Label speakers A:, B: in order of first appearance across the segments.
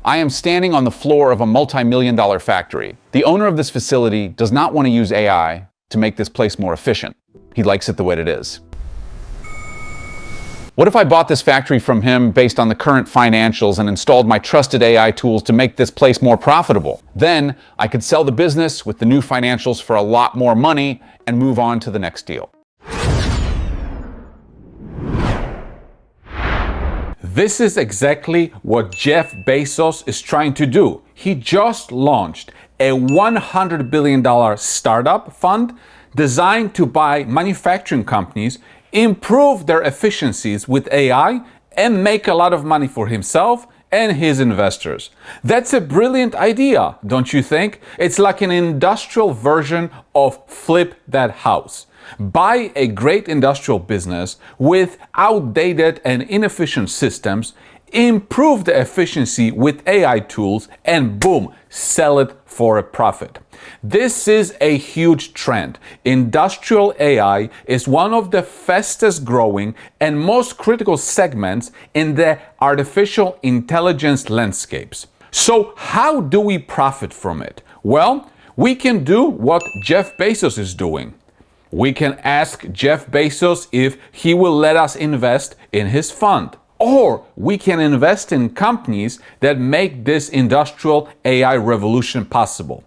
A: I am standing on the floor of a multi-million-dollar factory. The owner of this facility does not want to use AI to make this place more efficient. He likes it the way it is. What if I bought this factory from him based on the current financials and installed my trusted AI tools to make this place more profitable? Then I could sell the business with the new financials for a lot more money and move on to the next deal. This is exactly what Jeff Bezos is trying to do. He just launched a $100 billion startup fund designed to buy manufacturing companies, improve their efficiencies with AI, and make a lot of money for himself and his investors. That's a brilliant idea, don't you think? It's like an industrial version of Flip That House. Buy a great industrial business with outdated and inefficient systems, improve the efficiency with AI tools, and boom, sell it for a profit. This is a huge trend. Industrial AI is one of the fastest growing and most critical segments in the artificial intelligence landscapes. So how do we profit from it? Well, we can do what Jeff Bezos is doing. We can ask Jeff Bezos if he will let us invest in his fund. Or we can invest in companies that make this industrial AI revolution possible.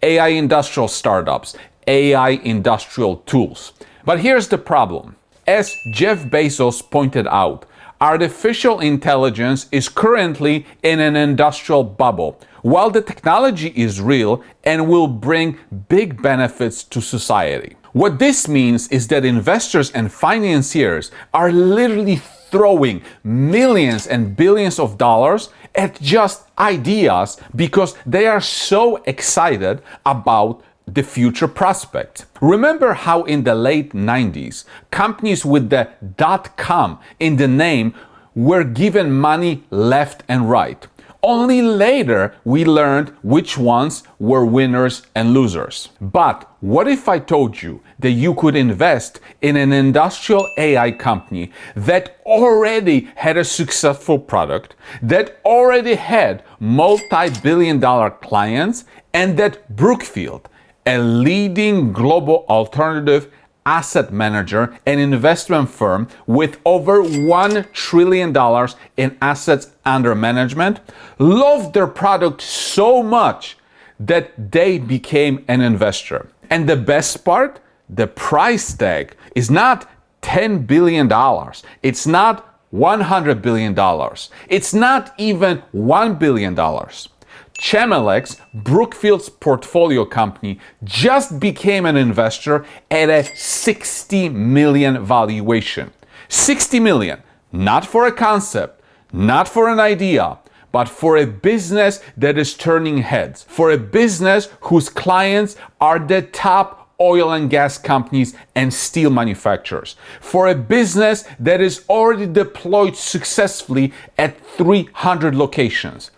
A: AI industrial startups, AI industrial tools. But here's the problem. As Jeff Bezos pointed out, artificial intelligence is currently in an industrial bubble. While the technology is real and will bring big benefits to society. What this means is that investors and financiers are literally throwing millions and billions of dollars at just ideas because they are so excited about the future prospect. Remember how in the late 90s, companies with the .com in the name were given money left and right. Only later we learned which ones were winners and losers. But what if I told you that you could invest in an industrial AI company that already had a successful product, that already had multi-billion-dollar clients, and that Brookfield, a leading global alternative asset manager and investment firm with over $1 trillion in assets under management, loved their product so much that they became an investor. And the best part, the price tag is not $10 billion. It's not $100 billion. It's not even $1 billion. Chamelex, Brookfield's portfolio company, just became an investor at a 60 million valuation. 60 million, not for a concept, not for an idea, but for a business that is turning heads, for a business whose clients are the top oil and gas companies and steel manufacturers, for a business that is already deployed successfully at 300 locations.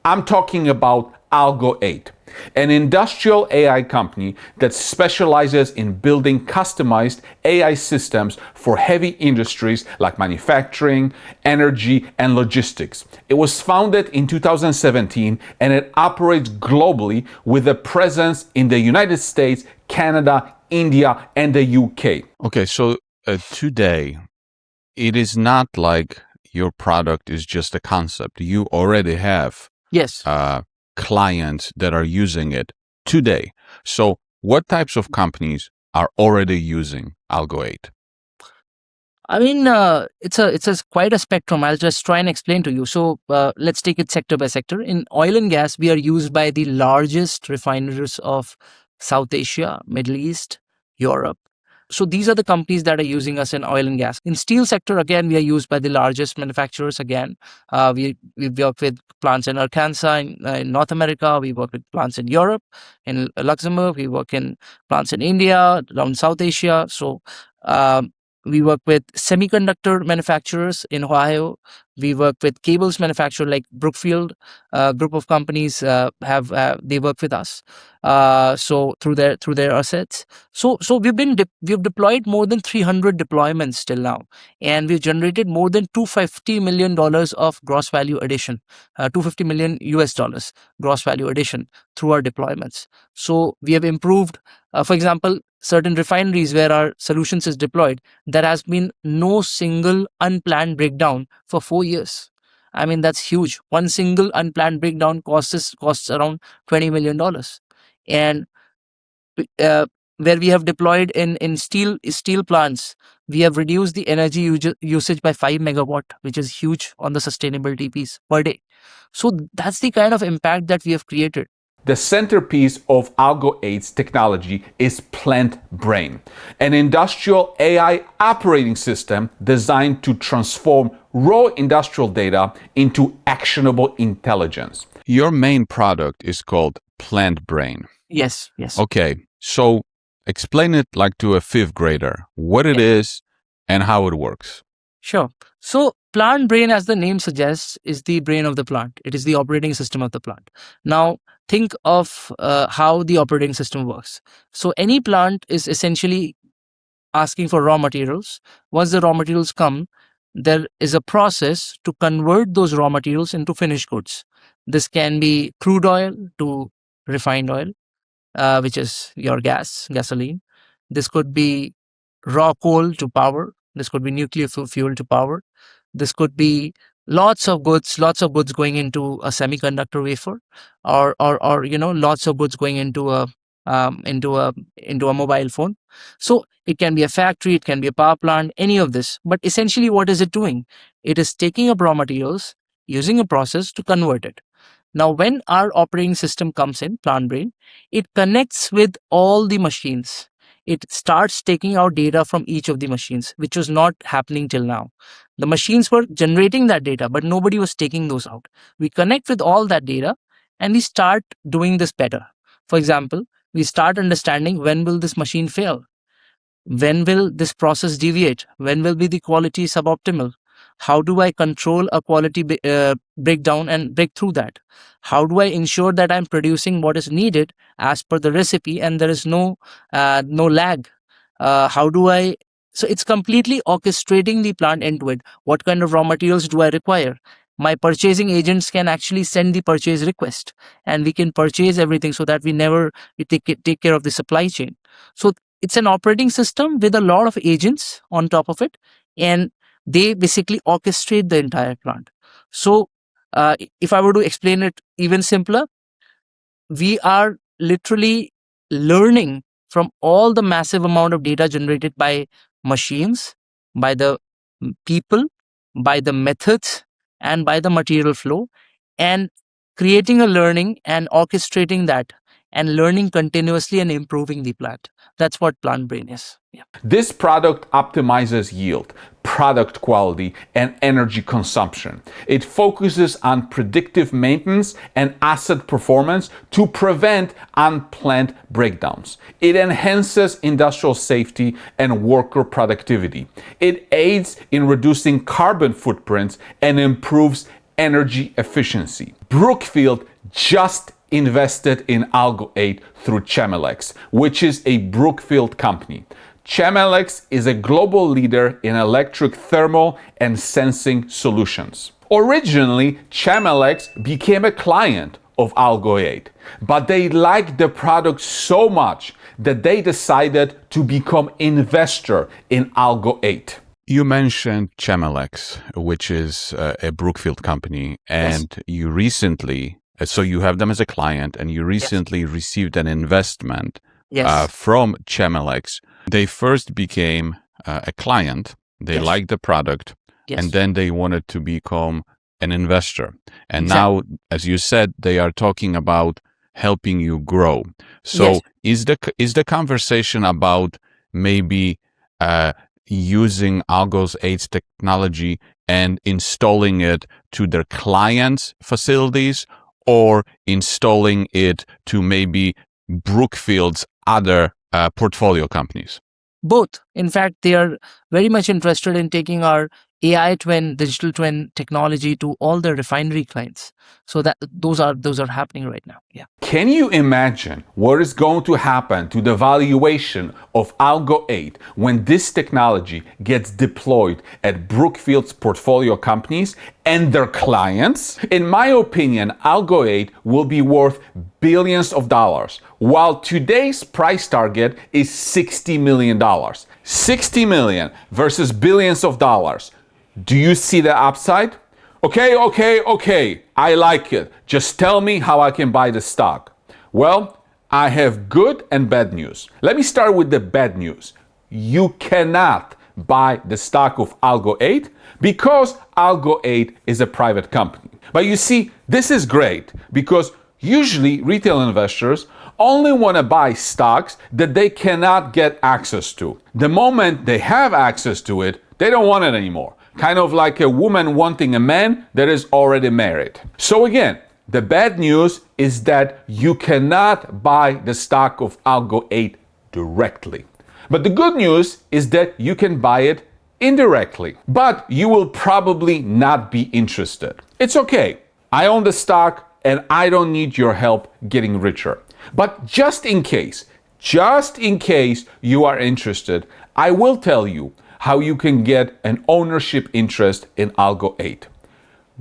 A: I'm talking about Algo 8, an industrial AI company that specializes in building customized AI systems for heavy industries like manufacturing, energy, and logistics. It was founded in 2017 and it operates globally with a presence in the United States, Canada, India, and the UK.
B: Okay, so today, it is not like your product is just a concept. You already have clients that are using it today. So what types of companies are already using Algo 8?
C: I mean, it's quite a spectrum. I'll just try and explain to you. So let's take it sector by sector. In oil and gas, we are used by the largest refineries of South Asia, Middle East, Europe. So these are the companies that are using us in oil and gas. In steel sector, again, we are used by the largest manufacturers. Again, we work with plants in Arkansas in North America. We work with plants in Europe, in Luxembourg. We work in plants in India, around South Asia. So we work with semiconductor manufacturers in Ohio, We work with cables manufacturer like Brookfield group of companies have they work with us. So through their assets. So we've deployed more than 300 deployments till now, and we've generated more than $250 million of gross value addition, 250 million US dollars gross value addition through our deployments. So we have improved, for example, certain refineries where our solutions is deployed, there has been no single unplanned breakdown for 4 years. I mean, that's huge. One single unplanned breakdown costs around $20 million. And uh, where we have deployed in steel plants, we have reduced the energy usage by 5 megawatt, which is huge on the sustainability piece per day. So that's the kind of impact that we have created.
A: The centerpiece of Algo 8's technology is Plant Brain, an industrial AI operating system designed to transform raw industrial data into actionable intelligence.
B: Your main product is called Plant Brain.
C: Yes.
B: Okay, so explain it like to a fifth grader, what it is and how it works.
C: Sure. So plant brain, as the name suggests, is the brain of the plant. It is the operating system of the plant. Now, think of how the operating system works. So any plant is essentially asking for raw materials. Once the raw materials come, there is a process to convert those raw materials into finished goods. This can be crude oil to refined oil, which is your gasoline. This could be raw coal to power. This could be nuclear fuel to power. This could be lots of goods going into a semiconductor wafer, or lots of goods going into a mobile phone. So it can be a factory, it can be a power plant, any of this. But essentially, what is it doing? It is taking up raw materials, using a process to convert it. Now, when our operating system comes in, Plant Brain, it connects with all the machines. It starts taking out data from each of the machines, which was not happening till now. The machines were generating that data, but nobody was taking those out. We connect with all that data and we start doing this better. For example, we start understanding when will this machine fail? When will this process deviate? When will be the quality suboptimal? How do I control a quality breakdown and break through that? How do I ensure that I'm producing what is needed as per the recipe and there is no lag? How do I? So it's completely orchestrating the plant end to end. What kind of raw materials do I require? My purchasing agents can actually send the purchase request, and we can purchase everything so that we take care of the supply chain. So it's an operating system with a lot of agents on top of it, and they basically orchestrate the entire plant. So if I were to explain it even simpler, we are literally learning from all the massive amount of data generated by machines, by the people, by the methods, and by the material flow, and creating a learning and orchestrating that and learning continuously and improving the plant. That's what Plant Brain is. Yeah.
A: This product optimizes yield, product quality, and energy consumption. It focuses on predictive maintenance and asset performance to prevent unplanned breakdowns. It enhances industrial safety and worker productivity. It aids in reducing carbon footprints and improves energy efficiency. Brookfield just invested in Algo 8 through Chemelex, which is a Brookfield company. Chemelex is a global leader in electric thermal and sensing solutions. Originally, Chemelex became a client of Algo 8, but they liked the product so much that they decided to become investor in Algo 8.
B: You mentioned Chemelex, which is a Brookfield company, and you recently, so you have them as a client, and you recently received an investment from Chemelex. They first became a client, they liked the product, and then they wanted to become an investor. And now, as you said, they are talking about helping you grow. So is the conversation about maybe using Algo's 8's technology and installing it to their clients' facilities, or installing it to maybe Brookfield's other portfolio companies?
C: Both. In fact, they are very much interested in taking our AI twin, digital twin technology to all the refinery clients. So that those are happening right now. Yeah.
A: Can you imagine what is going to happen to the valuation of Algo 8 when this technology gets deployed at Brookfield's portfolio companies and their clients? In my opinion, Algo 8 will be worth billions of dollars, while today's price target is $60 million. 60 million versus billions of dollars. Do you see the upside? Okay, I like it. Just tell me how I can buy the stock. Well, I have good and bad news. Let me start with the bad news. You cannot buy the stock of Algo 8 because Algo 8 is a private company. But you see, this is great because usually retail investors only want to buy stocks that they cannot get access to. The moment they have access to it, they don't want it anymore. Kind of like a woman wanting a man that is already married. So again, the bad news is that you cannot buy the stock of Algo 8 directly. But the good news is that you can buy it indirectly. But you will probably not be interested. It's okay. I own the stock and I don't need your help getting richer. But just in case you are interested, I will tell you how you can get an ownership interest in Algo 8.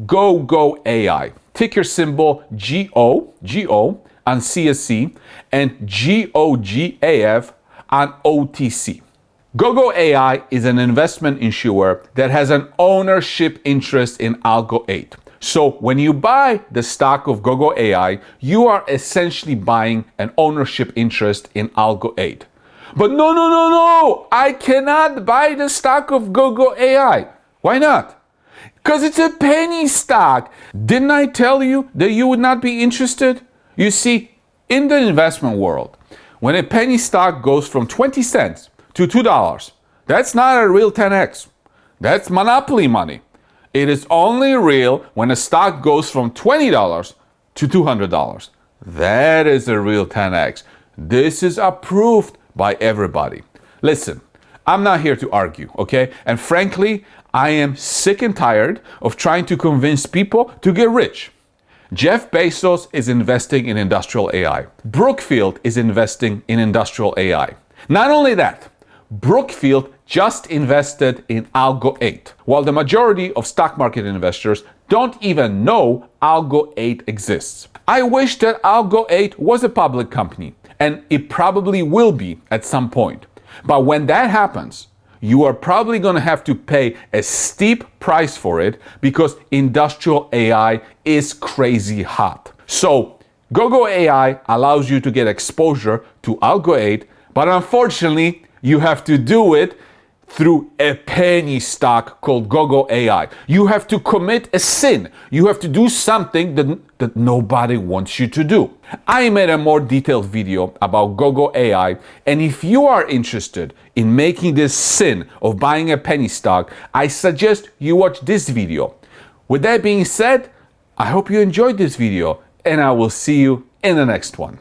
A: GoGo AI, ticker symbol GO on CSE and GOGAF on OTC. GoGo AI is an investment issuer that has an ownership interest in Algo 8. So when you buy the stock of GoGo AI, you are essentially buying an ownership interest in Algo 8. But no, I cannot buy the stock of GoGo AI. Why not? Because it's a penny stock. Didn't I tell you that you would not be interested? You see, in the investment world, when a penny stock goes from 20 cents to $2, that's not a real 10x. That's monopoly money. It is only real when a stock goes from $20 to $200. That is a real 10x. This is approved by everybody. Listen, I'm not here to argue, okay? And frankly, I am sick and tired of trying to convince people to get rich. Jeff Bezos is investing in industrial AI. Brookfield is investing in industrial AI. Not only that, Brookfield just invested in Algo 8, while the majority of stock market investors don't even know Algo 8 exists. I wish that Algo 8 was a public company, and it probably will be at some point. But when that happens, you are probably going to have to pay a steep price for it because industrial AI is crazy hot. So GoGo AI allows you to get exposure to Algo 8, but unfortunately, you have to do it through a penny stock called GoGo AI. You have to commit a sin. You have to do something that nobody wants you to do. I made a more detailed video about GoGo AI, and if you are interested in making this sin of buying a penny stock, I suggest you watch this video. With that being said, I hope you enjoyed this video, and I will see you in the next one.